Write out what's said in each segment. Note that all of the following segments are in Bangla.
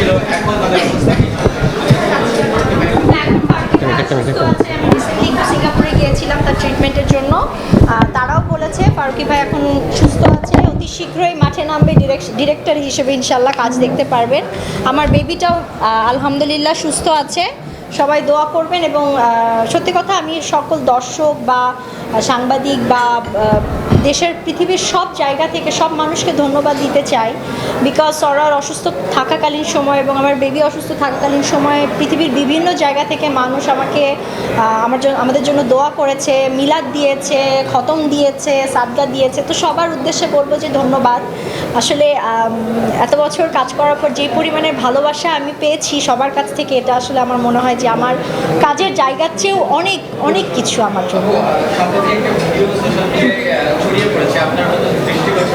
ছিল এখন তাদের অবস্থা কি? সিঙ্গাপুরে গিয়েছিলাম তার ট্রিটমেন্টের জন্য। তারাও বলেছে ফারুকি ভাই এখন সুস্থ আছে, অতি শীঘ্রই মাঠে নামবে, ডিরেক্টর হিসেবে ইনশাল্লাহ কাজ দেখতে পারবেন। আমার বেবিটাও আলহামদুলিল্লাহ সুস্থ আছে, সবাই দোয়া করবেন। এবং সত্যি কথা, আমি সকল দর্শক বা সাংবাদিক বা দেশের পৃথিবীর সব জায়গা থেকে সব মানুষকে ধন্যবাদ দিতে চাই, বিকজ সরার অসুস্থ থাকাকালীন সময় এবং আমার বেবি অসুস্থ থাকাকালীন সময়ে পৃথিবীর বিভিন্ন জায়গা থেকে মানুষ আমাকে আমাদের জন্য দোয়া করেছে, মিলাদ দিয়েছে, খতম দিয়েছে, সাদগা দিয়েছে। তো সবার উদ্দেশ্যে বলবো যে ধন্যবাদ। আসলে এত বছর কাজ করার পর যে পরিমাণের ভালোবাসা আমি পেয়েছি সবার কাছ থেকে, এটা আসলে আমার মনে হয় যে আমার কাজের জায়গার চেয়েও অনেক অনেক কিছু আমার জন্য।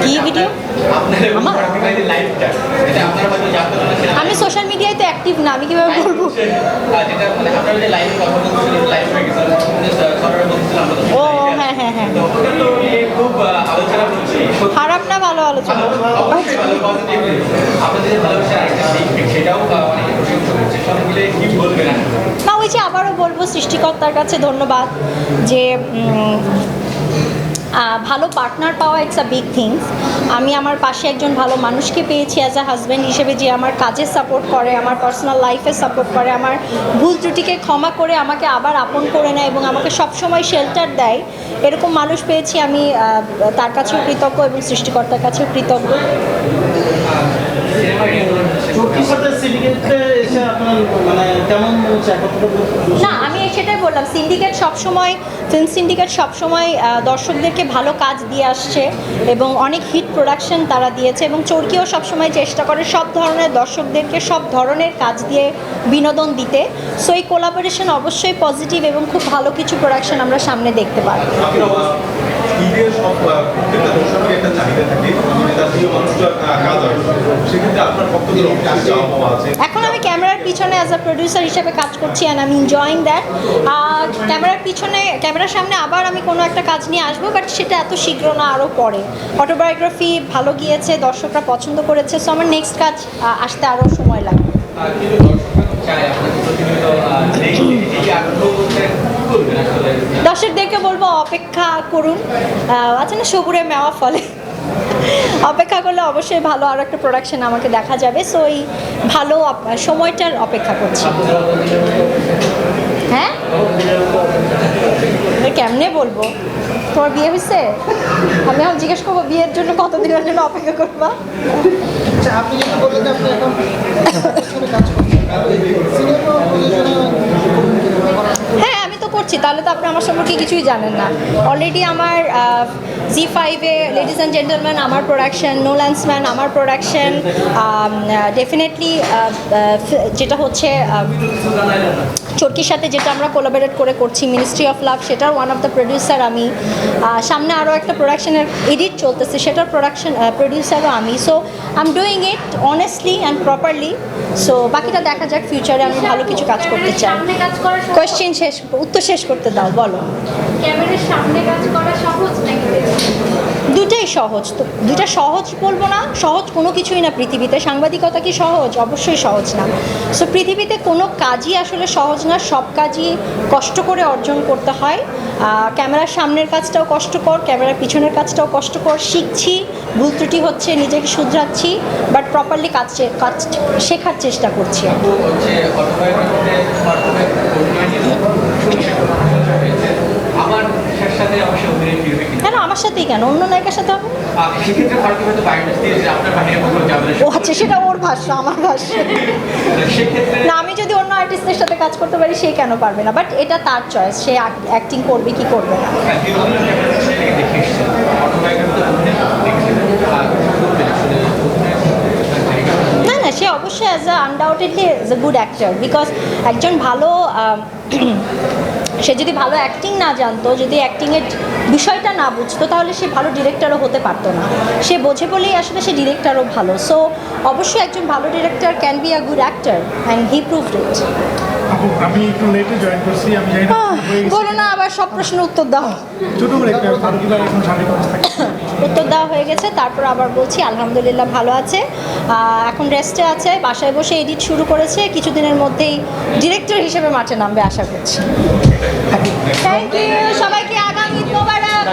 কি ভিডিও? আমি সোশ্যাল মিডিয়ায় তো অ্যাক্টিভ না, আমি কিভাবে বলবো? ও হ্যাঁ হ্যাঁ হ্যাঁ, খারাপ না, ভালো আলোচনা। না, ওই যে আবারও বলবো সৃষ্টিকর্তার কাছে ধন্যবাদ যে ভালো পার্টনার পাওয়া ইটস আ বিগ থিংস। আমি আমার পাশে একজন ভালো মানুষকে পেয়েছি অ্যাজ আ হাজব্যান্ড হিসেবে, যে আমার কাজে সাপোর্ট করে, আমার পার্সোনাল লাইফে সাপোর্ট করে, আমার ভুল ত্রুটিকে ক্ষমা করে আমাকে আবার আপন করে নেয় এবং আমাকে সবসময় শেল্টার দেয়। এরকম মানুষ পেয়েছি আমি, তার কাছেও কৃতজ্ঞ এবং সৃষ্টিকর্তার কাছেও কৃতজ্ঞ। না, আমি সেটাই বললাম, সিন্ডিকেট সবসময়, ফিল্ম সিন্ডিকেট সবসময় দর্শকদেরকে ভালো কাজ দিয়ে আসছে এবং অনেক হিট প্রোডাকশন তারা দিয়েছে, এবং চরকিও সবসময় চেষ্টা করে সব ধরনের দর্শকদেরকে সব ধরনের কাজ দিয়ে বিনোদন দিতে। সো এই কোলাবোরেশন অবশ্যই পজিটিভ এবং খুব ভালো কিছু প্রোডাকশন আমরা সামনে দেখতে পারব। এখন আমি ক্যামেরার পিছনে অ্যাজ আ প্রডিউসার হিসেবে কাজ করছি অ্যান্ড আমি এনজয়িং দ্যাট। ক্যামেরার পিছনে, ক্যামেরার সামনে আবার আমি কোনো একটা কাজ নিয়ে আসবো, বাট সেটা এত শীঘ্র না, আরও পরে। অটোবায়োগ্রাফি ভালো গিয়েছে, দর্শকরা পছন্দ করেছে, সো আমার নেক্সট কাজ আসতে আরও সময় লাগবে। দর্শকদেরকে বলবো অপেক্ষা করুন, আছে না সবুরে মেওয়া ফলে, অপেক্ষা করলে অবশ্যই ভালো আরও একটা প্রোডাকশন আমাকে দেখা যাবে। সো এই ভালো সময়টার অপেক্ষা করছি। হ্যাঁ, কেমনে বলবো? তোমার বিয়ে হয়েছে? আমি এখন জিজ্ঞেস করবো বিয়ের জন্য কতদিনের জন্য অপেক্ষা করবা? হ্যাঁ, আমি তো করছি, তাহলে তো আপনি আমার সম্পর্কে কিছুই জানেন না। অলরেডি আমার জি5-এ লেডিজ অ্যান্ড জেন্টলম্যান আমার প্রোডাকশন, নো ল্যান্ডসম্যান আমার প্রোডাকশন, ডেফিনেটলি যেটা হচ্ছে চরকির সাথে যেটা আমরা কোলাবোরেট করে করছি, মিনিস্ট্রি অফ লাভ, সেটার ওয়ান অফ দ্য প্রডিউসার আমি। সামনে আরও একটা প্রোডাকশনের এডিট চলতেছে, সেটার প্রডিউসারও আমি। So I am doing it honestly and properly. So বাকিটা দেখা যাক, ফিউচারে আমি ভালো কিছু কাজ করতে চাই। কোয়েশ্চেন শেষ, উত্তর শেষ করতে দাও, বলো। ক্যামেরার সামনে কাজ করা সহজ নাকি? দুটাই সহজ। তো দুটা সহজ বলবো না, সহজ কোনো কিছুই না পৃথিবীতে। সাংবাদিকতা কি সহজ? অবশ্যই সহজ না। সো পৃথিবীতে কোনো কাজই আসলে সহজ না, সব কাজই কষ্ট করে অর্জন করতে হয়। ক্যামেরার সামনের কাজটাও কষ্টকর, ক্যামেরার পিছনের কাজটাও কষ্টকর। শিখছি, ভুল ত্রুটি হচ্ছে, নিজেকে শুধরাচ্ছি, বাট প্রপারলি কাজ শেখার চেষ্টা করছি। কেন আমার সাথেই, কেন অন্য নায়িকার সাথে হবে? ও আচ্ছা, সেটা ওর ভাষ্য, আমার ভাষ্য না। আমি যদি অন্য আর্টিস্টদের সাথে কাজ করতে পারি, সে কেন পারবে না? বাট এটা তার চয়েস, সে অ্যাক্টিং করবে কি করবে না। না না, সে অবশ্যই as a undoubtedly is a good actor, because একজন ভালো সে যদি ভালো অ্যাক্টিং না জানতো, যদি অ্যাক্টিংয়ের বিষয়টা না বুঝতো তাহলে সে ভালো ডিরেক্টরও হতে পারতো না। সে বোঝে বলেই আসলে সে ডিরেক্টরও ভালো। সো অবশ্যই একজন ভালো director can be a good actor and he proved ইট। আপু আমি একটু লেটে জয়েন করছি, আমি জানি না হয়ে গেছে বলো না আবার সব প্রশ্নের উত্তর দাও। ছোট করে একটা ফারুকি ভাই এখন শারীরিক অবস্থা কেমন? উত্তর দেওয়া হয়ে গেছে, তারপর আবার বলছি আলহামদুলিল্লাহ ভালো আছে। এখন রেস্টে আছে, বাসায় বসে এডিট শুরু করেছে, কিছুদিনের মধ্যেই ডিরেক্টর হিসেবে মাঠে নামবে আশা করছি। থ্যাংক ইউ সবাইকে, আগামী ঈদ মোবারক।